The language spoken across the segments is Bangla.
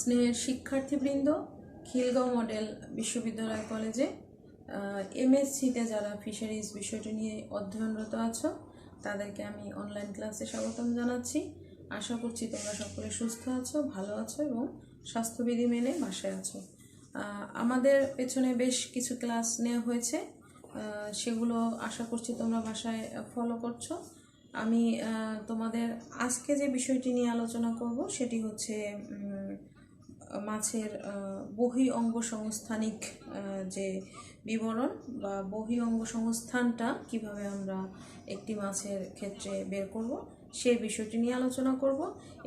স্নেহের শিক্ষার্থীবৃন্দ, খিলগাঁও মডেল বিশ্ববিদ্যালয় কলেজে এমএসসিতে যারা ফিশারিজ বিষয়টি নিয়ে অধ্যয়নরত আছো তাদেরকে আমি অনলাইন ক্লাসে স্বাগতম জানাচ্ছি। আশা করছি তোমরা সকলে সুস্থ আছো, ভালো আছো এবং স্বাস্থ্যবিধি মেনে বাসায় আছো। আমাদের পেছনে বেশ কিছু ক্লাস নেওয়া হয়েছে, সেগুলো আশা করছি তোমরা বাসায় ফলো করছো। আমি তোমাদের আজকে যে বিষয়টি নিয়ে আলোচনা করব সেটি হচ্ছে মাছের বহি অঙ্গ সংস্থানিক যে বিবরণ বা বহি অঙ্গ সংস্থানটা কিভাবে আমরা একটি মাছের ক্ষেত্রে বের করব সেই বিষয়টি নিয়ে আলোচনা করব।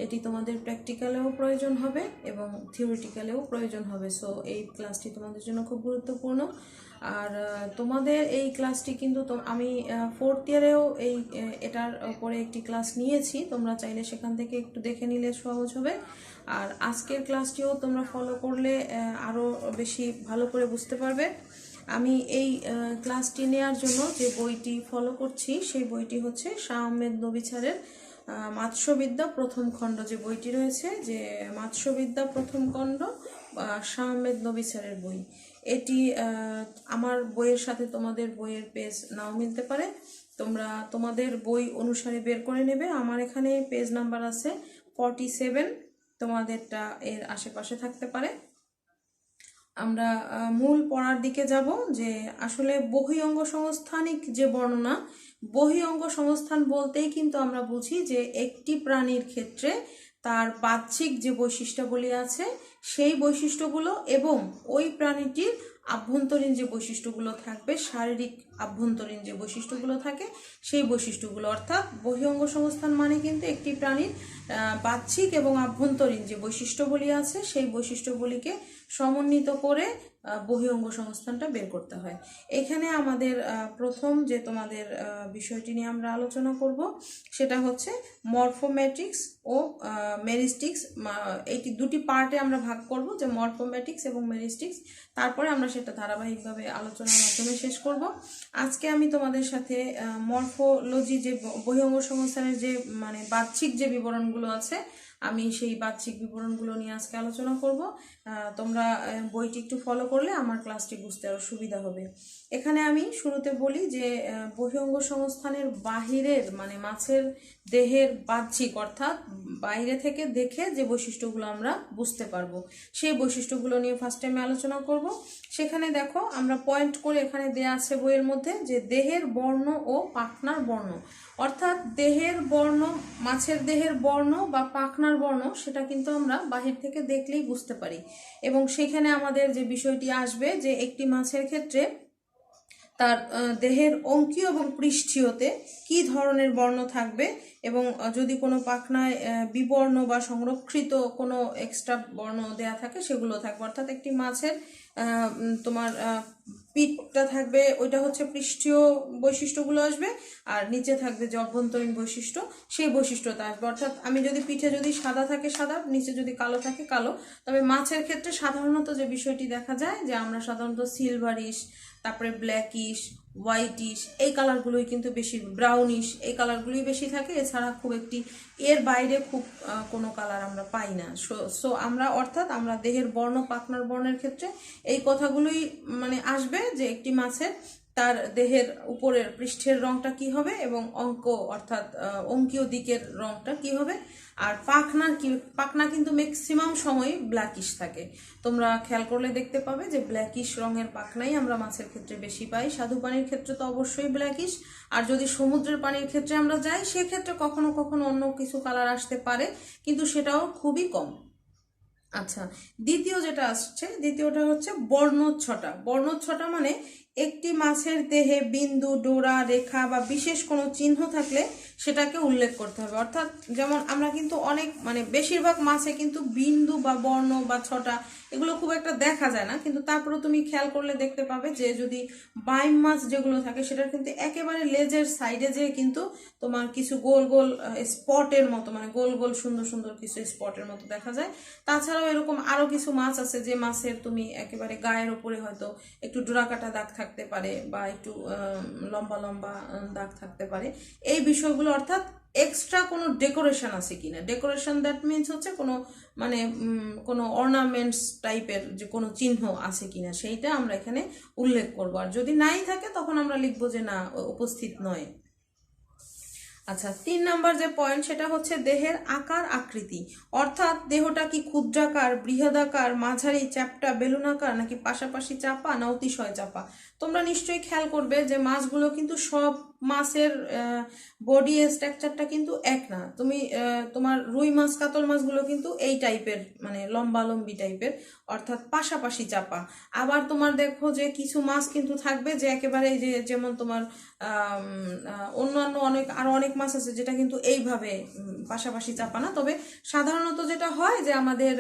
এটি তোমাদের প্র্যাকটিক্যালেও প্রয়োজন হবে এবং থিওরিটিক্যালেও প্রয়োজন হবে। সো এই ক্লাসটি তোমাদের জন্য খুব গুরুত্বপূর্ণ। আর তোমাদের এই ক্লাসটি কিন্তু আমি ফোর্থ ইয়ারেও এটার উপরে একটি ক্লাস নিয়েছি, তোমরা চাইলে সেখান থেকে একটু দেখে নিলে সহজ হবে। আর আজকের ক্লাসটিও তোমরা ফলো করলে আরও বেশি ভালো করে বুঝতে পারবে। আমি এই ক্লাসটি নেওয়ার জন্য যে বইটি ফলো করছি সেই বইটি হচ্ছে শাহ আহমেদ নবিছারের মৎস্যবিদ্যা প্রথম খণ্ড যে বইটি রয়েছে, যে মৎস্যবিদ্যা প্রথম খণ্ড শাহ আহমেদ নবিছারের বই। এটি আমার বইয়ের সাথে তোমাদের বইয়ের পেজ নাও মিলতে পারে, তোমরা তোমাদের বই অনুসারে বের করে নেবে। আমার এখানে পেজ নাম্বার আছে 47, তোমাদেরটা এর আশেপাশে থাকতে পারে। আমরা মূল পড়ার দিকে যাব যে আসলে বহি অঙ্গ সংস্থানিক যে বর্ণনা, বহি অঙ্গ সংস্থান বলতেই কিন্তু আমরা বুঝি যে একটি প্রাণীর ক্ষেত্রে তার বাহ্যিক যে বৈশিষ্ট্যাবলী আছে সেই বৈশিষ্ট্যগুলো এবং ওই প্রাণীটির আভ্যন্তরীণ যে বৈশিষ্ট্যগুলো থাকবে, শারীরিক আভ্যন্তরীণ যে বৈশিষ্ট্যগুলো থাকে সেই বৈশিষ্ট্যগুলো, অর্থাৎ বহিঃঅঙ্গ সংস্থান মানে কিন্তু একটি প্রাণীর বাহ্যিক এবং আভ্যন্তরীণ যে বৈশিষ্ট্যবলী আছে সেই বৈশিষ্ট্যবলীকে সমন্বিত করে বহিঃঅঙ্গ সংস্থানটা বের করতে হয়। এখানে আমাদের প্রথম যে তোমাদের বিষয়টি নিয়ে আমরা আলোচনা করব সেটা হচ্ছে মরফোমেটিক্স ও মেরিস্টিক্স। এই দুটি পার্টে আমরা ভাগ করব, যে মরফোমেটিক্স এবং মেরিস্টিক্স, তারপরে আমরা সেটা ধারাবাহিকভাবে আলোচনার মাধ্যমে শেষ করব। আজকে আমি তোমাদের সাথে মরফোলজি যে বহিঃঅঙ্গ সংস্থানের যে মানে বাহ্যিক যে বিবরণগুলো আছে, আমি সেই বাহ্যিক বিবরণগুলো নিয়ে আজকে আলোচনা করব। তোমরা বইটি একটু ফলো করলে আমার ক্লাসটি বুঝতে আরও সুবিধা হবে। এখানে আমি শুরুতে বলি যে বহিঃঅঙ্গ সংস্থানের বাহিরের মানে মাছের দেহের বাহ্যিক, অর্থাৎ বাইরে থেকে দেখে যে বৈশিষ্ট্যগুলো আমরা বুঝতে পারবো সেই বৈশিষ্ট্যগুলো নিয়ে ফার্স্টে আমি আলোচনা করব। সেখানে দেখো আমরা পয়েন্ট করে এখানে দেয়া আছে বইয়ের মধ্যে যে দেহের বর্ণ ও পাখনার বর্ণ, অর্থাৎ দেহের বর্ণ, মাছের দেহের বর্ণ বা পাখনার বর্ণ সেটা কিন্তু আমরা বাহির থেকে দেখলেই বুঝতে পারি। এবং সেখানে আমাদের যে বিষয়টি আসবে যে একটি মাছের ক্ষেত্রে তার দেহের অঙ্কীয় এবং পৃষ্ঠীয়তে কি ধরনের বর্ণ থাকবে এবং যদি কোনো পাখনায় বিবর্ণ বা সংরক্ষিত কোনো এক্সট্রা বর্ণ দেয়া থাকে সেগুলো থাকবে। অর্থাৎ একটি মাছের তোমার পিঠটা থাকবে, ওইটা হচ্ছে পৃষ্ঠীয় বৈশিষ্ট্যগুলো আসবে, আর নিচে থাকবে যে অভ্যন্তরীণ বৈশিষ্ট্য সেই বৈশিষ্ট্যটা আসবে। অর্থাৎ আমি যদি পিঠে যদি সাদা থাকে সাদা, নিচে যদি কালো থাকে কালো। তবে মাছের ক্ষেত্রে সাধারণত যে বিষয়টি দেখা যায় যে আমরা সাধারণত সিলভারিশ, তারপরে ব্ল্যাকিশ, হোয়াইটিশ এই কালারগুলোই কিন্তু বেশি, ব্রাউনিশ এই কালারগুলোই বেশি থাকে। এছাড়া খুব একটি এর বাইরে খুব কোনো কালার আমরা পাই না। সো আমরা অর্থাৎ আমরা দেহের বর্ণ, পাখনার বর্ণের ক্ষেত্রে এই কথাগুলোই মানে আসবে যে একটি মাছের তার দেহের উপরের পৃষ্ঠের রংটা কি হবে এবং অঙ্ক অর্থাৎ অঙ্কীয় দিকের রংটা কি হবে। আর পাখনা কিন্তু ম্যাক্সিমাম সময় ব্ল্যাকিশ থাকে। তোমরা খেয়াল করলে দেখতে পাবে যে ব্ল্যাকিশ রঙের পাখনাই আমরা মাছের ক্ষেত্রে বেশি পাই। স্বাদু পানির ক্ষেত্রে তো অবশ্যই ব্ল্যাকিশ, আর যদি সমুদ্রের পানির ক্ষেত্রে আমরা যাই সেক্ষেত্রে কখনো কখনো অন্য কিছু কালার আসতে পারে, কিন্তু সেটাও খুবই কম। আচ্ছা, দ্বিতীয় যেটা আসছে, দ্বিতীয়টা হচ্ছে বর্ণচ্ছটা। বর্ণচ্ছটা মানে একটি মাছের দেহে বিন্দু, ডোরা, রেখা বা বিশেষ কোনো চিহ্ন থাকলে সেটাকে উল্লেখ করতে হবে। অর্থাৎ যেমন আমরা কিন্তু অনেক মানে বেশিরভাগ মাছে কিন্তু বিন্দু বা বর্ণ বা ছটা এগুলো খুব একটা দেখা যায় না, কিন্তু তারপরে তুমি খেয়াল করলে দেখতে পাবে যে যদি বাইম মাছ যেগুলো থাকে সেটার কিন্তু একেবারে লেজের সাইডে যে কিন্তু তোমার কিছু গোল গোল স্পটের মতো, মানে গোল গোল সুন্দর সুন্দর কিছু স্পটের মতো দেখা যায়। তাছাড়াও এরকম আরো কিছু মাছ আছে যে মাছের তুমি একেবারে গায়ের উপরে হয়তো একটু ডোরা কাটা দাগ থাকে, থাকতে পারে বা একটু লম্বা লম্বা দাগ থাকতে পারে, এই বিষয়গুলো, অর্থাৎ এক্সট্রা কোনো ডেকোরেশন আছে কিনা। ডেকোরেশন দ্যাট মিনস হচ্ছে কোনো মানে কোনো অর্নামেন্টস টাইপের যে কোনো চিহ্ন আছে কিনা সেইটা আমরা এখানে উল্লেখ করবো। আর যদি নাই থাকে তখন আমরা লিখবো যে না, উপস্থিত নয়। আচ্ছা, 3 নাম্বার যে পয়েন্ট সেটা হচ্ছে দেহের আকার আকৃতি, অর্থাৎ দেহটা কি ক্ষুদ্রাকার, বৃহদাকার, মাঝারি, চ্যাপ্টা, বেলুনাকার, নাকি পাশাপাশি চাপা না অতিশয় চাপা। তোমরা নিশ্চয়ই খেয়াল করবে যে মাছগুলো কিন্তু সব মাছের বডি স্ট্রাকচারটা কিন্তু এক না। তুমি তোমার রুই মাছ, কাতল মাছগুলো কিন্তু এই টাইপের, মানে লম্বা লম্বি টাইপের, অর্থাৎ পাশাপাশি চাপা। আবার তোমার দেখো যে কিছু মাছ কিন্তু থাকবে যে একেবারে যে যেমন তোমার অন্যান্য আরো অনেক মাছ আছে যেটা কিন্তু এইভাবে পাশাপাশি চাপা না। তবে সাধারণত যেটা হয় যে আমাদের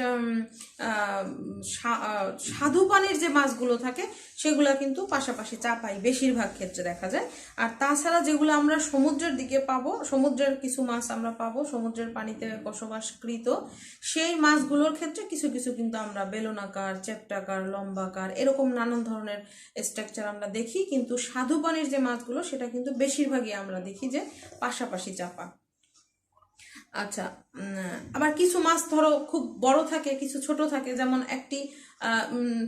স্বাদু পানির যে মাছগুলো থাকে সেগুলা কিন্তু পাশাপাশি চাপাই বেশিরভাগ ক্ষেত্রে দেখা যায়। আর তাছাড়া যেগুলো আমরা সমুদ্রের দিকে পাবো, সমুদ্রের কিছু মাছ আমরা পাবো সমুদ্রের পানিতে বসবাসকৃত, সেই মাছগুলোর ক্ষেত্রে কিছু কিছু কিন্তু আমরা বেলুনাকার, চ্যাপ্টাকার, লম্বাকার এরকম নানান ধরনের স্ট্রাকচার আমরা দেখি। কিন্তু স্বাদু পানির যে মাছগুলো সেটা কিন্তু বেশিরভাগই আমরা দেখি যে পাশাপাশি চাপা। আচ্ছা, আবার কিছু মাছ ধরো খুব বড় থাকে, কিছু ছোট থাকে। যেমন একটি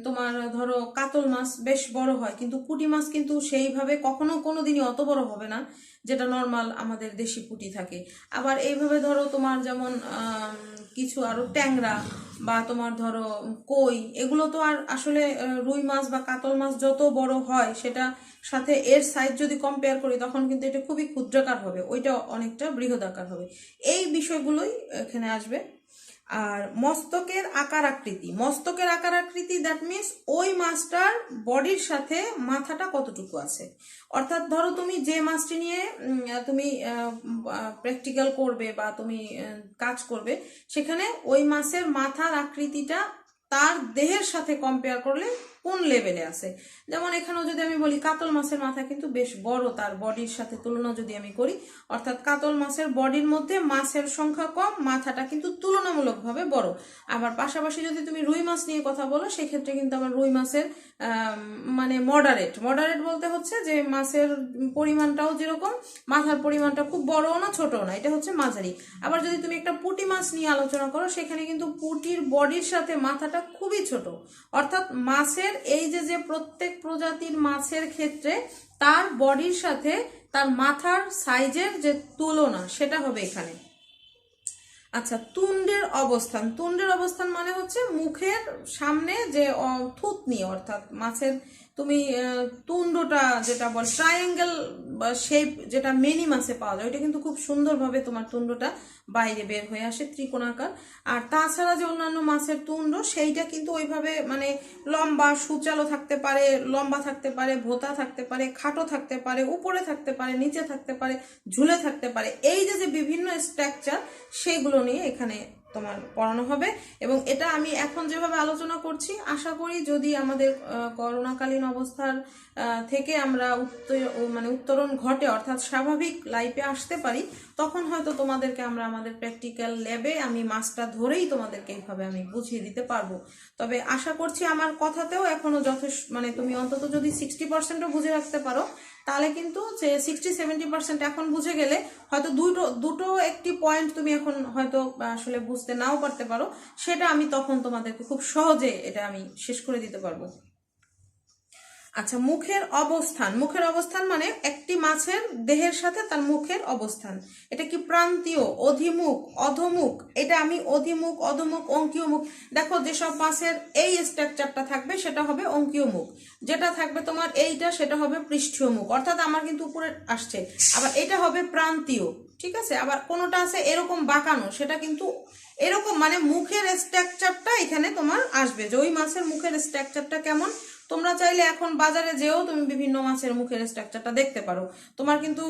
তোমার ধরো কাতল মাছ বেশ বড় হয়, কিন্তু পুঁটি মাছ কিন্তু সেইভাবে কখনো কোনো দিনই অত বড় হবে না যেটা নর্মাল আমাদের দেশি পুঁটি থাকে। আবার এইভাবে ধরো তোমার যেমন কিছু আরো ট্যাংরা বা তোমার ধরো কই, এগুলো তো আর আসলে রুই মাছ বা কাতল মাছ যত বড় হয় সেটা সাথে এর সাইজ যদি কম্পেয়ার করি তখন কিন্তু এটা খুবই ক্ষুদ্রাকার হবে, ওইটা অনেকটা বৃহদাকার হবে। এই বিষয়গুলোই এখানে আসবে। আর মস্তকের আকার আকৃতি, মস্তকের আকার আকৃতি দ্যাট মিনস ওই মাছটার বডির সাথে মাথাটা কতটুকু আছে। অর্থাৎ ধরো তুমি যে মাছটি নিয়ে তুমি প্র্যাকটিক্যাল করবে বা তুমি কাজ করবে, সেখানে ওই মাছের মাথার আকৃতিটা তার দেহের সাথে কম্পেয়ার করলে কোন লেভেলে আছে। যেমন এখানেও যদি আমি বলি কাতল মাছের মাথা কিন্তু বেশ বড় তার বডির সাথে তুলনা যদি আমি করি, অর্থাৎ কাতল মাছের বডির মধ্যে মাছের সংখ্যা কম, মাথাটা কিন্তু তুলনামূলকভাবে বড়। আবার পাশাপাশি যদি তুমি রুই মাছ নিয়ে কথা বলো সেক্ষেত্রে কিন্তু আবার রুই মাছের মানে মডারেট বলতে হচ্ছে যে মাছের পরিমাণটাও যেরকম, মাথার পরিমাণটা খুব বড়ও না ছোটও না, এটা হচ্ছে মাঝারি। আবার যদি তুমি একটা পুঁটি মাছ নিয়ে আলোচনা করো সেখানে কিন্তু পুঁটির বডির সাথে মাথাটা খুবই ছোট। অর্থাৎ মাছের এই যে প্রত্যেক প্রজাতির মাছের ক্ষেত্রে তার বডির সাথে তার মাথার সাইজের যে তুলনা সেটা হবে এখানে। আচ্ছা, তুন্ডের অবস্থান, তুন্ডের অবস্থান মানে হচ্ছে মুখের সামনে যে থুতনি, অর্থাৎ মাছের তুমি তুন্ডটা যেটা বল ট্রায়াঙ্গেল শেপ যেটা মেনি মাছে পাওয়া যায়, ওইটা কিন্তু খুব সুন্দরভাবে তোমার তুন্ডটা বাইরে বের হয়ে আসে ত্রিকোণাকার। আর তাছাড়া যে অন্যান্য মাছের তুন্ড সেইটা কিন্তু ওইভাবে মানে লম্বা সুচালো থাকতে পারে, লম্বা থাকতে পারে, ভোতা থাকতে পারে, খাটো থাকতে পারে, উপরে থাকতে পারে, নিচে থাকতে পারে, ঝুলে থাকতে পারে। এই যে বিভিন্ন স্ট্রাকচার সেগুলো নিয়ে এখানে তোমার পড়ানো হবে। এবং এটা আমি এখন যেভাবে আলোচনা করছি আশা করি যদি আমাদের করোনাকালীন অবস্থার থেকে আমরা উত্তরণ ঘটে, অর্থাৎ স্বাভাবিক লাইফে আসতে পারি, তখন হয়তো তোমাদেরকে আমরা আমাদের প্র্যাকটিক্যাল ল্যাবে আমি মাছটা ধরেই তোমাদেরকে এইভাবে আমি বুঝিয়ে দিতে পারবো। তবে আশা করছি আমার কথাতেও এখনো যথেষ্ট, মানে তুমি অন্তত যদি 60%ও বুঝে রাখতে পারো তাহলে কিন্তু যে 60-70% এখন বুঝে গেলে হয়তো দুটো একটি পয়েন্ট তুমি এখন হয়তো আসলে বুঝতে নাও পারতে পারো, সেটা আমি তখন তোমাদেরকে খুব সহজে এটা আমি শেষ করে দিতে পারবো। আচ্ছা, মুখের অবস্থান, মুখের অবস্থান মানে একটি মাছের দেহের সাথে তার মুখের অবস্থান। এটা কি প্রান্তীয়, অধিমুখ, অধমুখ? এটা আমি অধিমুখ, অধমুখ, অঙ্কীয় মুখ। দেখো যেসব মাছের এই স্ট্রাকচারটা থাকবে সেটা হবে অঙ্কীয় মুখ, যেটা থাকবে তোমার এইটা সেটা হবে পৃষ্ঠীয় মুখ, অর্থাৎ আমার কিন্তু উপরে আসছে। আবার এটা হবে প্রান্তীয়, ঠিক আছে। আবার কোনোটা আছে এরকম বাঁকানো, সেটা কিন্তু এরকম, মানে মুখের স্ট্রাকচারটা এখানে তোমার আসবে যে ওই মাছের মুখের স্ট্রাকচারটা কেমন। তোমরা চাইলে এখন বাজারে যেও তুমি বিভিন্ন মাছের মুখের স্ট্রাকচারটা দেখতে পারো, তোমার কিন্তু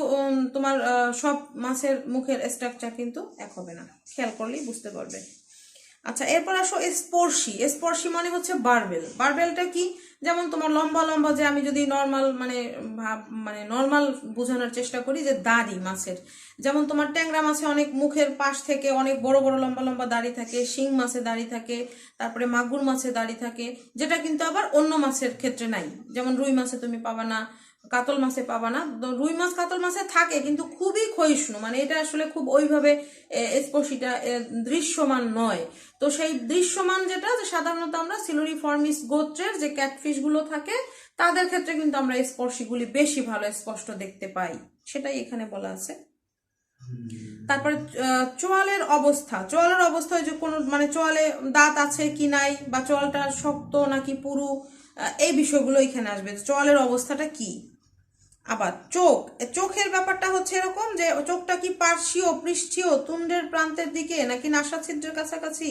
তোমার সব মাছের মুখের স্ট্রাকচার কিন্তু এক হবে না, খেয়াল করলেই বুঝতে পারবে। আচ্ছা, এরপর আসো স্পর্শী। স্পর্শী মানে হচ্ছে বারবেল। বারবেলটা কি? যেমন তোমার লম্বা লম্বা, যে আমি যদি নর্মাল মানে নর্মাল বোঝানোর চেষ্টা করি, যে দাড়ি মাছের, যেমন তোমার ট্যাংরা মাছে অনেক মুখের পাশ থেকে অনেক বড় বড় লম্বা লম্বা দাড়ি থাকে, শিং মাছে দাড়ি থাকে, তারপরে মাগুর মাছে দাড়ি থাকে, যেটা কিন্তু আবার অন্য মাছের ক্ষেত্রে নাই। যেমন রুই মাছে তুমি পাবা না, কাতল মাছে পাবা না। রুই মাছ কাতল মাছে থাকে কিন্তু খুবই ক্ষয়িষ্ণু, মানে এটা আসলে খুব ওইভাবে স্পর্শীটা দৃশ্যমান নয়। তো সেই দৃশ্যমান যেটা, যে সাধারণত আমরা সিলোরিফর্মিস গোত্রের যে ক্যাটফিশ গুলো থাকে তাদের ক্ষেত্রে কিন্তু আমরা স্পর্শীগুলি বেশি ভালো স্পষ্ট দেখতে পাই, সেটাই এখানে বলা আছে। তারপরে চোয়ালের অবস্থা। চোয়ালের অবস্থা যে কোনো মানে চোয়ালে দাঁত আছে কি নাই, বা চোয়ালটা শক্ত নাকি পুরু, এই বিষয়গুলো এখানে আসবে। চোয়ালের অবস্থাটা কি। আবার চোখের ব্যাপারটা হচ্ছে এরকম, যে চোখটা কি পার্শ্বীয়, পৃষ্ঠীয়, তুণ্ডের প্রান্তের দিকে, নাকি নাসা ছিদ্রের কাছাকাছি,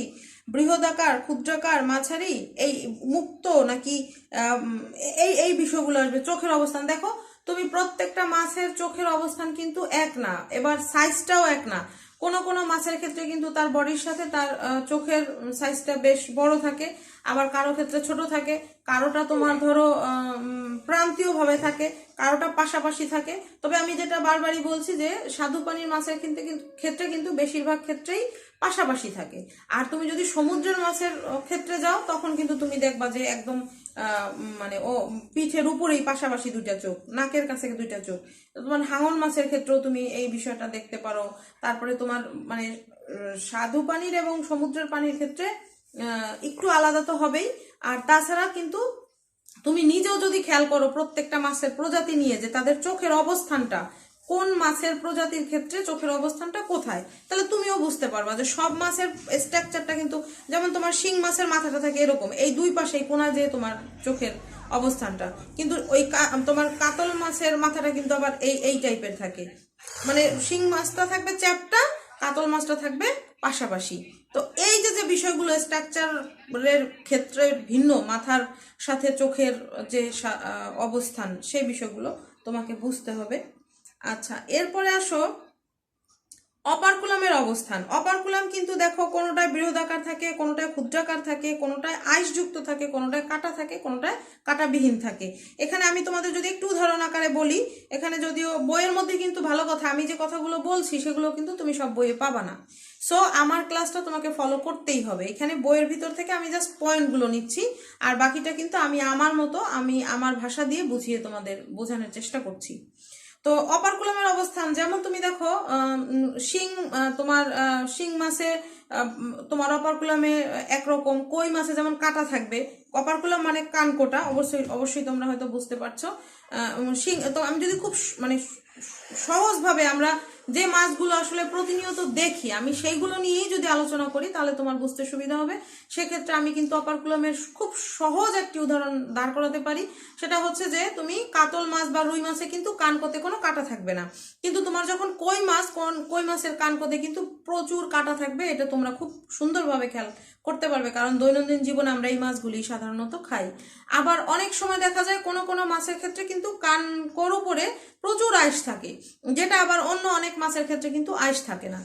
বৃহদাকার, ক্ষুদ্রাকার, মাঝারি, এই মুক্ত, নাকি এই এই বিষয়গুলো আসবে। চোখের অবস্থান দেখো, তুমি প্রত্যেকটা মাছের চোখের অবস্থান কিন্তু এক না, এবার সাইজটাও এক না। কোনো কোনো মাছের ক্ষেত্রে কিন্তু তার বডির সাথে তার চোখের সাইজটা বেশ বড় থাকে, আবার কারো ক্ষেত্রে ছোট থাকে, কারোটা তোমার ধরো প্রান্তীয় ভাবে থাকে, কারোটা পাশাপাশি থাকে। তবে আমি যেটা বারবারই বলছি, যে স্বাদু পানির মাছের ক্ষেত্রে কিন্তু বেশিরভাগ ক্ষেত্রেই পাশাপাশি থাকে। আর তুমি যদি সমুদ্রের মাছের ক্ষেত্রে যাও, তখন কিন্তু তুমি দেখবা যে একদম মানে ও পিঠের উপরেই পাশাপাশি দুইটা চোখ, নাকের কাছে দুইটা চোখ। তোমার হাঙর মাছের ক্ষেত্রেও তুমি এই বিষয়টা দেখতে পারো। তারপরে তোমার মানে স্বাদু পানির এবং সমুদ্রের পানির ক্ষেত্রে একটু আলাদা তো হবেই। আর তাছাড়া কিন্তু তুমি নিজেও যদি খেয়াল করো প্রত্যেকটা মাছের প্রজাতি নিয়ে, যে তাদের চোখের অবস্থানটা কোন মাছের প্রজাতির ক্ষেত্রে চোখের অবস্থানটা কোথায়, তাহলে তুমিও বুঝতে পারবা যে সব মাছের স্ট্রাকচারটা কিন্তু, যেমন তোমার শিং মাছের মাথাটা থাকে এরকম, এই দুই পাশে কোনা যে তোমার চোখের অবস্থানটা, কিন্তু ওই তোমার কাতল মাছের মাথাটা কিন্তু আবার এই এই টাইপের থাকে, মানে শিং মাছটা থাকবে চ্যাপটা, কাতল মাছটা থাকবে পাশাপাশি। তো এই যে যে বিষয়গুলো স্ট্রাকচারের ক্ষেত্রে ভিন্ন, মাথার সাথে চোখের যে অবস্থান, সেই বিষয়গুলো তোমাকে বুঝতে হবে। আচ্ছা, এরপরে আসো অপারকুলামের অবস্থান। অপারকুলাম কিন্তু দেখো, কোনোটায় বৃহদাকার থাকে, কোনোটায় ক্ষুদ্রাকার থাকে, কোনোটায় আইসযুক্ত থাকে, কোনোটায় কাটা থাকে, কোনোটায় কাটাবিহীন থাকে। এখানে আমি তোমাদের যদি একটু উদাহরণ আকারে বলি, এখানে যদিও বইয়ের মধ্যে কিন্তু ভালো কথা, আমি যে কথাগুলো বলছি সেগুলো কিন্তু তুমি সব বইয়ে পাবা না। সো আমার ক্লাসটা তোমাকে ফলো করতেই হবে। এখানে বইয়ের ভিতর থেকে আমি জাস্ট পয়েন্টগুলো নিচ্ছি, আর বাকিটা কিন্তু আমি আমার মতো, আমি আমার ভাষা দিয়ে বুঝিয়ে তোমাদের বোঝানোর চেষ্টা করছি। তো অপারকুলামের অবস্থান, যেমন তুমি দেখো শিং, তোমার শিং মাছে তোমার অপারকুলামে একরকম, কই মাছে যেমন কাটা থাকবে। অপারকুলাম মানে কানকোটা, অবশ্যই অবশ্যই তোমরা হয়তো বুঝতে পারছো। শিং তো আমি যদি খুব মানে সহজভাবে, আমরা যে মাছগুলো আসলে প্রতিনিয়ত দেখি, আমি সেইগুলো নিয়েই যদি আলোচনা করি তাহলে তোমার বুঝতে সুবিধা হবে। সেক্ষেত্রে আমি কিন্তু অপারকুলামের খুব সহজ একটি উদাহরণ দাঁড় করাতে পারি। সেটা হচ্ছে যে তুমি কাতল মাছ বা রুই মাছে কিন্তু কানকোতে কোনো কাটা থাকবে না, কিন্তু তোমার যখন কই মাছের কানকোতে কিন্তু প্রচুর কাটা থাকবে। এটা তোমরা খুব সুন্দরভাবে খেয়াল করতে পারবে, কারণ দৈনন্দিন জীবনে আমরা এই মাছগুলি সাধারণত খাই। আবার অনেক সময় দেখা যায় কোনো কোনো মাছের ক্ষেত্রে কিন্তু কানকোর উপরে প্রচুর আইস থাকে, যেটা আবার অন্য অনেক মাছের ক্ষেত্রে কিন্তু আইস থাকে না।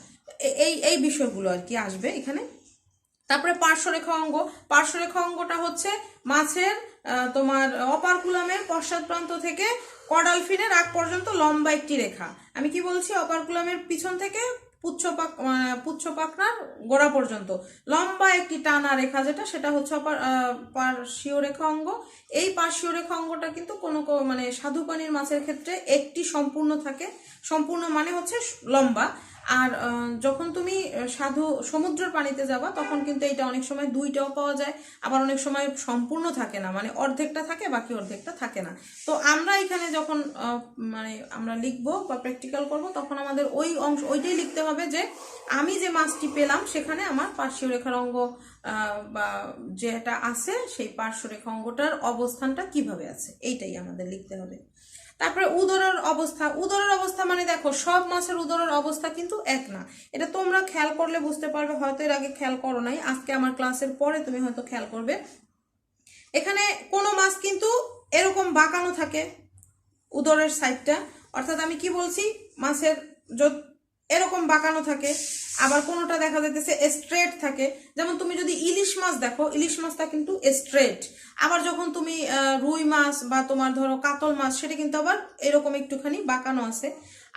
এই এই বিষয়গুলো আর কি আসবে এখানে। তারপরে পার্শ্বরেখা অঙ্গ। পার্শ্বরেখা অঙ্গটা হচ্ছে মাছের তোমার অপারকুলামের পশ্চাৎ প্রান্ত থেকে কডাল ফিনের আগ পর্যন্ত লম্বা একটি রেখা। আমি কি বলছি, অপারকুলামের পিছন থেকে পুচ্ছ পাখনার গোড়া পর্যন্ত লম্বা একটি টানা রেখা, যেটা সেটা হচ্ছে পার্শ্বীয় রেখা অঙ্গ। এই পার্শ্বীয় রেখা অঙ্গটা কিন্তু কোনো মানে স্বাদু পানির মাছের ক্ষেত্রে একটি সম্পূর্ণ থাকে, সম্পূর্ণ মানে হচ্ছে লম্বা। আর যখন তুমি সমুদ্রের পানিতে যাবা, তখন কিন্তু এটা অনেক সময় দুইটাও পাওয়া যায়, আবার অনেক সময় সম্পূর্ণ থাকে না, মানে অর্ধেকটা থাকে, বাকি অর্ধেকটা থাকে না। তো আমরা এখানে যখন মানে আমরা লিখবো বা প্র্যাকটিক্যাল করব, তখন আমাদের ওই অংশ ওইটাই লিখতে হবে, যে আমি যে মাছটি পেলাম সেখানে আমার পার্শ্বীয় রেখার অঙ্গ বা যেটা আছে, সেই পার্শ্বরেখা অঙ্গটার অবস্থানটা কিভাবে আছে, এইটাই আমাদের লিখতে হবে। তারপরে উদরের অবস্থা। উদরের অবস্থা মানে দেখো, সব মাছের উদরের অবস্থা কিন্তু এক না। এটা তোমরা খেয়াল করলে বুঝতে পারবে, হয়তো এর আগে খেয়াল করো নাই, আজকে আমার ক্লাসের পরে তুমি হয়তো খেয়াল করবে। এখানে কোনো মাছ কিন্তু এরকম বাঁকানো থাকে উদরের সাইডটা, অর্থাৎ আমি কি বলছি, মাছের এরকম বাঁকানো থাকে, আবার কোনোটা দেখা যাইতেছে স্ট্রেট থাকে। যেমন তুমি যদি ইলিশ মাছ দেখো, ইলিশ মাছটা কিন্তু স্ট্রেট। আবার যখন তুমি রুই মাছ বা তোমার ধরো কাতল মাছ, সেটা কিন্তু আবার এরকম একটুখানি বাঁকানো আছে।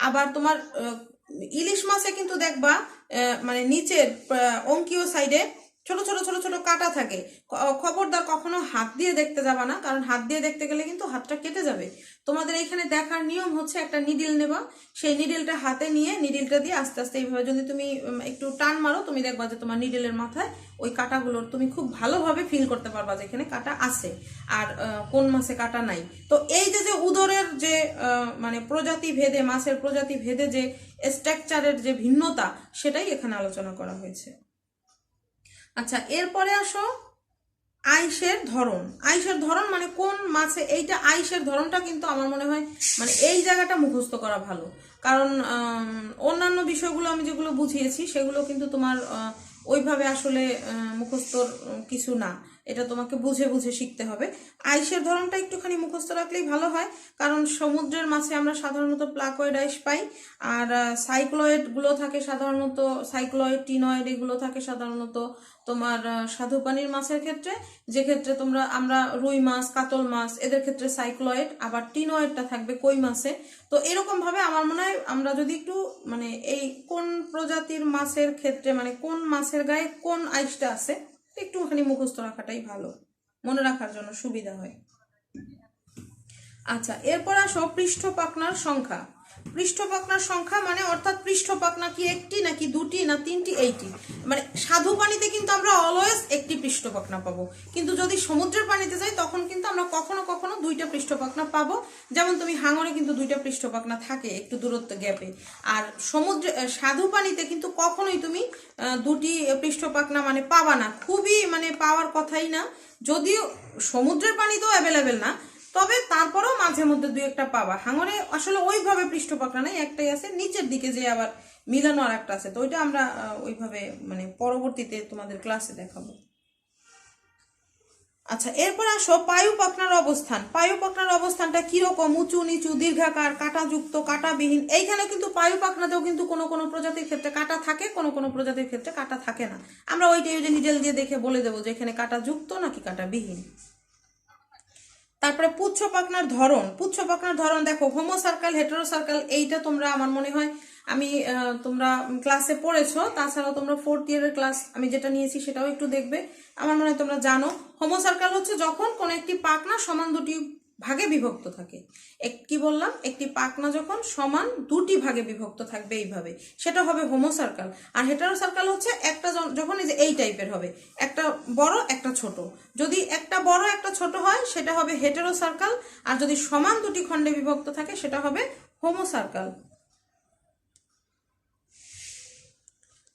আবার তোমার ইলিশ মাছে কিন্তু দেখবা মানে নিচের অঙ্কীয় সাইডে ছোট ছোট ছোট ছোট কাটা থাকে। খবরদার কখনো হাত দিয়ে দেখতে যাবা না, কারণ হাত দিয়ে দেখতে গেলে কিন্তু হাতটা কেটে যাবে। তোমাদের এখানে দেখার নিয়ম হচ্ছে একটা নিডিল নেবা, সেই নিডিলটা হাতে নিয়ে নিডিলটা দিয়ে আস্তে আস্তে এইভাবে যদি তুমি একটু টান মারো, তুমি দেখবা যে তোমার নিডিলের মাথায় ওই কাটাগুলোর তুমি খুব ভালোভাবে ফিল করতে পারবা যে এখানে কাটা আছে আর কোন মাছে কাটা নাই। তো এই যে যে উদরের যে মানে প্রজাতি ভেদে, মাছের প্রজাতি ভেদে যে স্ট্রাকচারের যে ভিন্নতা, সেটাই এখানে আলোচনা করা হয়েছে। আচ্ছা, এরপরে আসো আইসের ধরন। আইসের ধরন মানে কোন মাছে, এইটা আইসের ধরনটা কিন্তু আমার মনে হয় মানে এই জায়গাটা মুখস্থ করা ভালো, কারণ অন্যান্য বিষয়গুলো আমি যেগুলো বুঝিয়েছি সেগুলো কিন্তু তোমার ওইভাবে আসলে মুখস্থর কিছু না, এটা তোমাকে বুঝে বুঝে শিখতে হবে। আইসের ধরনটা একটুখানি মুখস্থ রাখলেই ভালো হয়, কারণ সমুদ্রের মাছে আমরা সাধারণত প্লাকয়েড আইস পাই, আর সাইক্লয়েড গুলো থাকে সাধারণত, সাইক্লয়েড টিনয়েড এগুলো থাকে সাধারণত তোমার স্বাদু পানির মাছের ক্ষেত্রে, যে ক্ষেত্রে আমরা রুই মাছ, কাতল মাছ এদের ক্ষেত্রে সাইক্লয়েড, আবার টিনয়েডটা থাকবে কই মাছে। তো এরকম ভাবে আমার মনে হয় আমরা যদি একটু মানে এই কোন প্রজাতির মাছের ক্ষেত্রে মানে কোন মাছের গায়ে কোন আইসটা আছে একটুখানি মুখস্থ রাখাটাই ভালো, মনে রাখার জন্য সুবিধা হয়। আচ্ছা, এরপর আসো পৃষ্ঠ পাখনার সংখ্যা। পৃষ্ঠ পাখনার সংখ্যা মানে অর্থাৎ পৃষ্ঠ পাখনা কি একটি নাকি দুটি না তিনটি, এইটি মানে স্বাদু পানিতে কিন্তু আমরা অলওয়েজ একটি পৃষ্ঠ পাখনা পাবো, কিন্তু যদি সমুদ্রের পানিতে যাই তখন কিন্তু আমরা কখনো কখনো দুইটা পৃষ্ঠ পাখনা পাবো। যেমন তুমি হাঙরে কিন্তু দুইটা পৃষ্ঠ পাখনা থাকে একটু দূরত্ব গ্যাপে, আর সমুদ্রে স্বাদু পানিতে কিন্তু কখনোই তুমি দুটি পৃষ্ঠ পাখনা মানে পাবা না, খুবই মানে পাওয়ার কথাই না। যদিও সমুদ্রের পানিতেও অ্যাভেলেবেল না, তবে তারপরেও মাঝে মধ্যে দুই একটা পাবা। হাঙরে আসলে ওইভাবে পৃষ্ঠ পাখনা নাই, একটাই আছে নিচের দিকে যে আবার মিলানো আর একটা আছে, তো ওইটা আমরা ওইভাবে মানে পরবর্তীতে তোমাদের ক্লাসে দেখাবো। আচ্ছা, এরপর আসো পায়ু পাখনার অবস্থান। পায়ু পাখনার অবস্থানটা কিরকম, উঁচু নিচু দীর্ঘাকার কাঁটাযুক্ত কাঁটাবিহীন। এইখানে কিন্তু পায়ু পাখনাতেও কিন্তু কোনো কোনো প্রজাতির ক্ষেত্রে কাঁটা থাকে, কোনো কোনো প্রজাতির ক্ষেত্রে কাঁটা থাকে না। আমরা ওইটাই যে নিডেল দিয়ে দেখে বলে দেবো যে এখানে কাঁটাযুক্ত নাকি কাঁটাবিহীন। তারপরে পুচ্ছ পাখনার ধরন। পুচ্ছ পাখনার ধরন দেখো, হোমো সার্কেল, হেটেরো সার্কেল, এইটা তোমরা আমার মনে হয় আমি তোমরা ক্লাসে পড়েছো, তাছাড়াও তোমরা 4th ইয়ারের ক্লাস আমি যেটা নিয়েছি সেটাও একটু দেখবে, আমার মনে হয় তোমরা জানো। হোমো সার্কেল হচ্ছে যখন কোনো একটি পাখনা সমান দুটি ভাগে বিভক্ত থাকে। কি বললাম, একটি পাখনা যখন সমান দুটি ভাগে বিভক্ত থাকবে এইভাবে, সেটা হবে হোমো সার্কেল। আর হেটারো সার্কেল হচ্ছে একটা যখন এই টাইপের হবে, একটা বড় একটা ছোট, যদি একটা বড় একটা ছোট হয় সেটা হবে হেটেরো সার্কেল, আর যদি সমান দুটি খণ্ডে বিভক্ত থাকে সেটা হবে হোমো সার্কেল।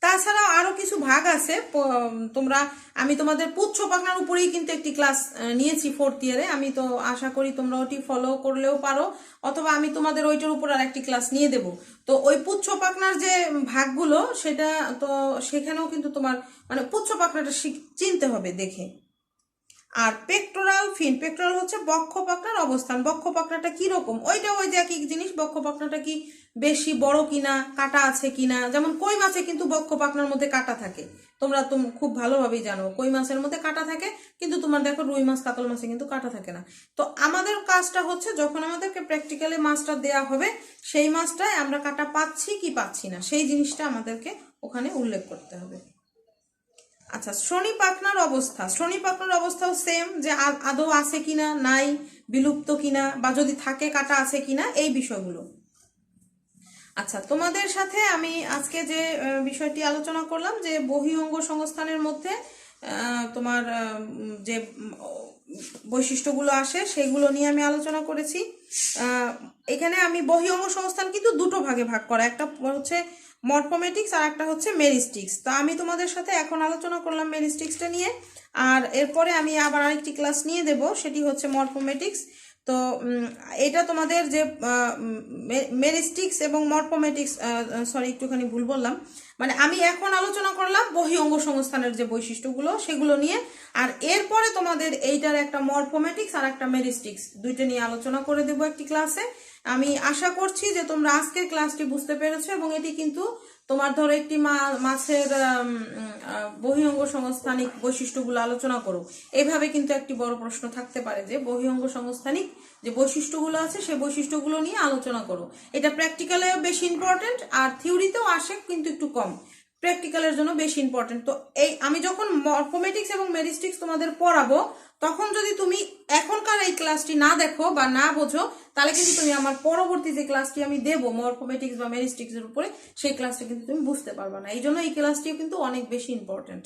তাছাড়াও আরো কিছু ভাগ আছে, তোমরা আমি তোমাদের পুচ্ছ পাখনার উপরেই কিন্তু একটি ক্লাস নিয়েছি 4th ইয়ারে, আমি তো আশা করি তোমরা ওটি ফলো করলেও পারো, অথবা আমি তোমাদের ওইটার উপর আর একটি ক্লাস নিয়ে দেব। তো ওই পুচ্ছ পাখনার যে ভাগগুলো সেটা তো সেখানেও কিন্তু তোমার মানে পুচ্ছ পাখনাটা চিনতে হবে দেখে। আর পেক্টোরাল ফিন, পেক্টোরাল হচ্ছে বক্ষ পাখনার অবস্থান। বক্ষ পাখনাটা কিরকম, ওইটা ওই যে একই জিনিস, বক্ষ পাখনাটা কি বেশি বড় কিনা, কাটা আছে কিনা। যেমন কই মাছে কিন্তু বক্ষ পাখনার মধ্যে কাটা থাকে, তোমরা তো খুব ভালোভাবেই জানো কই মাছের মধ্যে কাটা থাকে, কিন্তু তোমার দেখো রুই মাছ কাতল মাছে কিন্তু কাটা থাকে না। তো আমাদের কাজটা হচ্ছে যখন আমাদেরকে প্র্যাকটিক্যালি মাছটা দেয়া হবে, সেই মাছটায় আমরা কাটা পাচ্ছি কি পাচ্ছি না সেই জিনিসটা আমাদেরকে ওখানে উল্লেখ করতে হবে। আচ্ছা, শ্রোণী পাখনার অবস্থা। শ্রোণী পাখনার অবস্থাও সেম, যে আদৌ আছে কিনা, নাই, বিলুপ্ত কিনা, বা যদি থাকে কাটা আছে কিনা, এই বিষয়গুলো। আচ্ছা, তোমাদের সাথে আমি আজকে যে বিষয়টি আলোচনা করলাম যে বহিঃঅঙ্গ সংস্থানের মধ্যে তোমার যে বৈশিষ্ট্যগুলো আসে সেগুলো নিয়ে আমি আলোচনা করেছি। এখানে আমি বহিঃঅঙ্গ সংস্থান কিন্তু দুটো ভাগে ভাগ করা, একটা হচ্ছে মরফোমেটিক্স আর একটা হচ্ছে মেরিস্টিক্স। তো আমি তোমাদের সাথে এখন আলোচনা করলাম মেরিস্টিক্সটা নিয়ে, আর এরপরে আমি আবার আরেকটি ক্লাস নিয়ে দেব, সেটি হচ্ছে মরফোমেটিক্স। তো এটা তোমাদের যে মেরিস্টিক্স এবং মরফোমেটিক্স, সরি একটুখানি ভুল বললাম, মানে আমি এখন আলোচনা করলাম বহিঃঅঙ্গ সংস্থানের যে বৈশিষ্ট্যগুলো সেগুলো নিয়ে, আর এরপরে তোমাদের এইটার একটা মরফোমেটিক্স আর একটা মেরিস্টিক্স দুইটা নিয়ে আলোচনা করে দেবো একটি ক্লাসে। আমি আশা করছি যে তোমরা আজকের ক্লাসটি বুঝতে পেরেছো এবং এটি কিন্তু তোমার ধরো একটি মাছের বহিঃঅঙ্গ সংস্থানিক বৈশিষ্ট্যগুলো আলোচনা করো, এভাবে কিন্তু একটি বড় প্রশ্ন থাকতে পারে যে বহিঃঅঙ্গ সংস্থানিক যে বৈশিষ্ট্যগুলো আছে সেই বৈশিষ্ট্যগুলো নিয়ে আলোচনা করো। এটা প্র্যাকটিক্যালেও বেশি ইম্পর্টেন্ট, আর থিওরিতেও আসে কিন্তু একটু কম, প্র্যাকটিক্যালের জন্য বেশি ইম্পর্টেন্ট। তো এই আমি যখন মরফোমেটিক্স এবং মেরিস্টিক্স তোমাদের পড়াবো, তখন যদি তুমি এখনকার এই ক্লাসটি না দেখো বা না বোঝো, তাহলে কিন্তু তুমি আমার পরবর্তী যে ক্লাসটি আমি দেবো মরফোমেটিক্স বা মেরিস্টিক্স এর উপরে, সেই ক্লাসটা কিন্তু তুমি বুঝতে পারবে না। এই জন্য এই ক্লাসটিও কিন্তু অনেক বেশি ইম্পর্টেন্ট।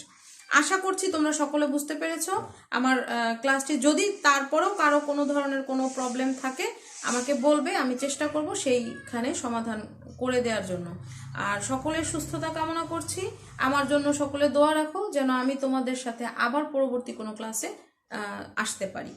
আশা করছি তোমরা সকলে বুঝতে পেরেছো আমার ক্লাসটি। যদি তারপরেও কারো কোনো ধরনের কোনো প্রবলেম থাকে আমাকে বলবে, আমি চেষ্টা করব সেইখানে সমাধান করে দেওয়ার জন্য। আর সকলের সুস্থতা কামনা করছি। আমার জন্য সকলে দোয়া রাখো যেন আমি তোমাদের সাথে আবার পরবর্তী কোনো ক্লাসে আসতে পারি।